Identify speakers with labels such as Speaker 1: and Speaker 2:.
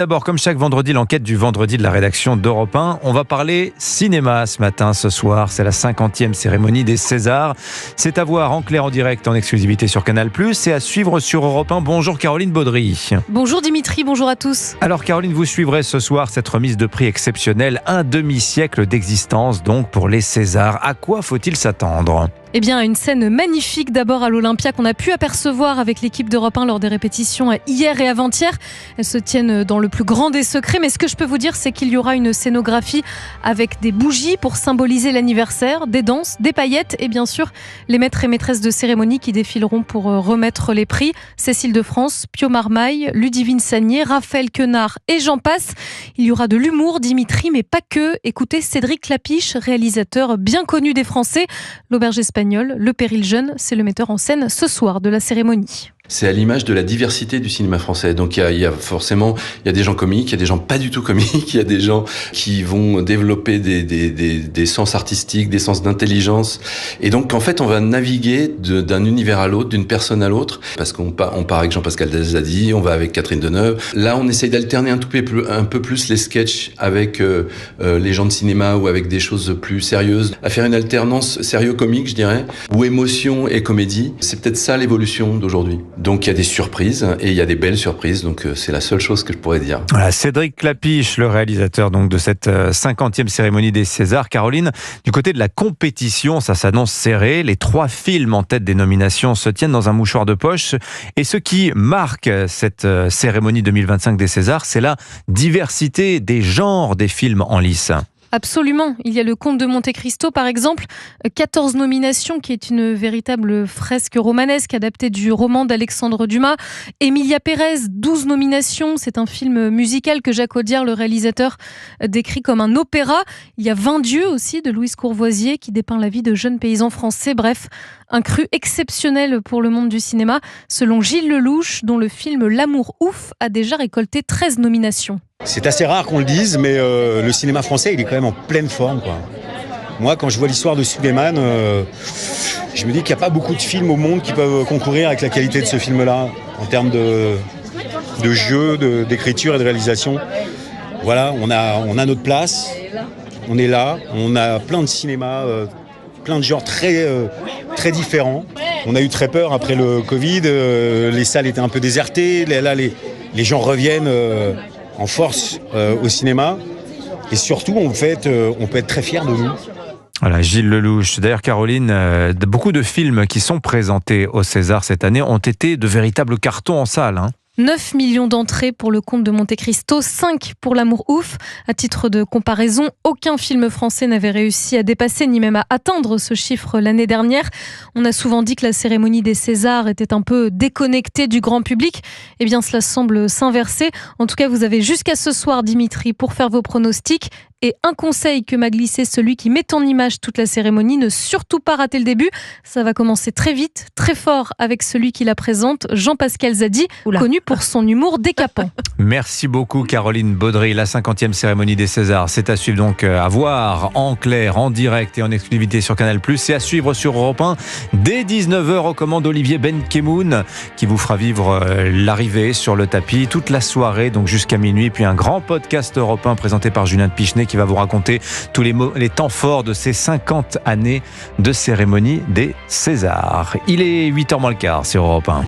Speaker 1: D'abord, comme chaque vendredi, l'enquête du vendredi de la rédaction d'Europe 1. On va parler cinéma ce matin, ce soir. C'est la 50e cérémonie des Césars. C'est à voir en clair, en direct, en exclusivité sur Canal+, et à suivre sur Europe 1. Bonjour Caroline Baudry.
Speaker 2: Bonjour Dimitri, bonjour à tous.
Speaker 1: Alors Caroline, vous suivrez ce soir cette remise de prix exceptionnelle. Un demi-siècle d'existence donc pour les Césars. À quoi faut-il s'attendre ?
Speaker 2: Eh bien, une scène magnifique d'abord à l'Olympia qu'on a pu apercevoir avec l'équipe d'Europe 1 lors des répétitions hier et avant-hier. Elles se tiennent dans le plus grand des secrets, mais ce que je peux vous dire, c'est qu'il y aura une scénographie avec des bougies pour symboliser l'anniversaire, des danses, des paillettes et bien sûr les maîtres et maîtresses de cérémonie qui défileront pour remettre les prix. Cécile de France, Pio Marmaille, Ludivine Sagnier, Raphaël Quenard et j'en passe. Il y aura de l'humour, Dimitri, mais pas que. Écoutez Cédric Klapisch, réalisateur bien connu des Français. L'auberge espagnole, Le Péril Jeune, c'est le metteur en scène ce soir de la cérémonie.
Speaker 3: C'est à l'image de la diversité du cinéma français. Donc il y a forcément, il y a des gens comiques, il y a des gens pas du tout comiques, il y a des gens qui vont développer des sens artistiques, des sens d'intelligence. Et donc en fait, on va naviguer d'un univers à l'autre, d'une personne à l'autre, parce qu'on part avec Jean-Pascal Zadi, on va avec Catherine Deneuve. Là, on essaye d'alterner un peu plus les sketchs avec les gens de cinéma ou avec des choses plus sérieuses, à faire une alternance sérieux-comique, je dirais, ou émotion et comédie. C'est peut-être ça l'évolution d'aujourd'hui. Donc il y a des surprises et il y a des belles surprises, donc c'est la seule chose que je pourrais dire.
Speaker 1: Voilà, Cédric Klapisch, le réalisateur donc de cette 50e cérémonie des Césars. Caroline, du côté de la compétition, ça s'annonce serré. Les 3 films en tête des nominations se tiennent dans un mouchoir de poche. Et ce qui marque cette cérémonie 2025 des Césars, c'est la diversité des genres des films en lice.
Speaker 2: Absolument. Il y a le Comte de Monte-Cristo, par exemple, 14 nominations, qui est une véritable fresque romanesque adaptée du roman d'Alexandre Dumas. Emilia Pérez, 12 nominations. C'est un film musical que Jacques Audiard, le réalisateur, décrit comme un opéra. Il y a 20 dieux aussi de Louise Courvoisier qui dépeint la vie de jeunes paysans français. Bref, un cru exceptionnel pour le monde du cinéma, selon Gilles Lelouch, dont le film L'amour ouf a déjà récolté 13 nominations.
Speaker 4: C'est assez rare qu'on le dise, mais le cinéma français, il est quand même en pleine forme, quoi. Moi, quand je vois l'histoire de Suleiman, je me dis qu'il n'y a pas beaucoup de films au monde qui peuvent concourir avec la qualité de ce film-là, en termes de jeu, d'écriture et de réalisation. Voilà, on a notre place, on est là, on a plein de cinémas, plein de genres très différents. On a eu très peur après le Covid, les salles étaient un peu désertées, là les gens reviennent en force au cinéma, et surtout on peut être très fiers de nous.
Speaker 1: Voilà, Gilles Lelouch. D'ailleurs, Caroline, beaucoup de films qui sont présentés au César cette année ont été de véritables cartons en salle.
Speaker 2: 9 millions d'entrées pour le Comte de Monte-Cristo, 5 pour L'amour ouf. À titre de comparaison, aucun film français n'avait réussi à dépasser ni même à atteindre ce chiffre l'année dernière. On a souvent dit que la cérémonie des Césars était un peu déconnectée du grand public. Eh bien, cela semble s'inverser. En tout cas, vous avez jusqu'à ce soir, Dimitri, pour faire vos pronostics. Et un conseil que m'a glissé celui qui met en image toute la cérémonie, ne surtout pas rater le début. Ça va commencer très vite, très fort avec celui qui la présente, Jean-Pascal Zadi, connu pour son humour décapant.
Speaker 1: Merci beaucoup Caroline Baudry. La 50e cérémonie des Césars, c'est à suivre donc à voir en clair, en direct et en exclusivité sur Canal+. Et à suivre sur Europe 1 dès 19h aux commandes d'Olivier Benkemoun qui vous fera vivre l'arrivée sur le tapis toute la soirée, donc jusqu'à minuit. Puis un grand podcast Europe 1 présenté par Julien de Pichenet qui va vous raconter tous les temps forts de ces 50 années de cérémonie des Césars. Il est 8h moins le quart sur Europe 1.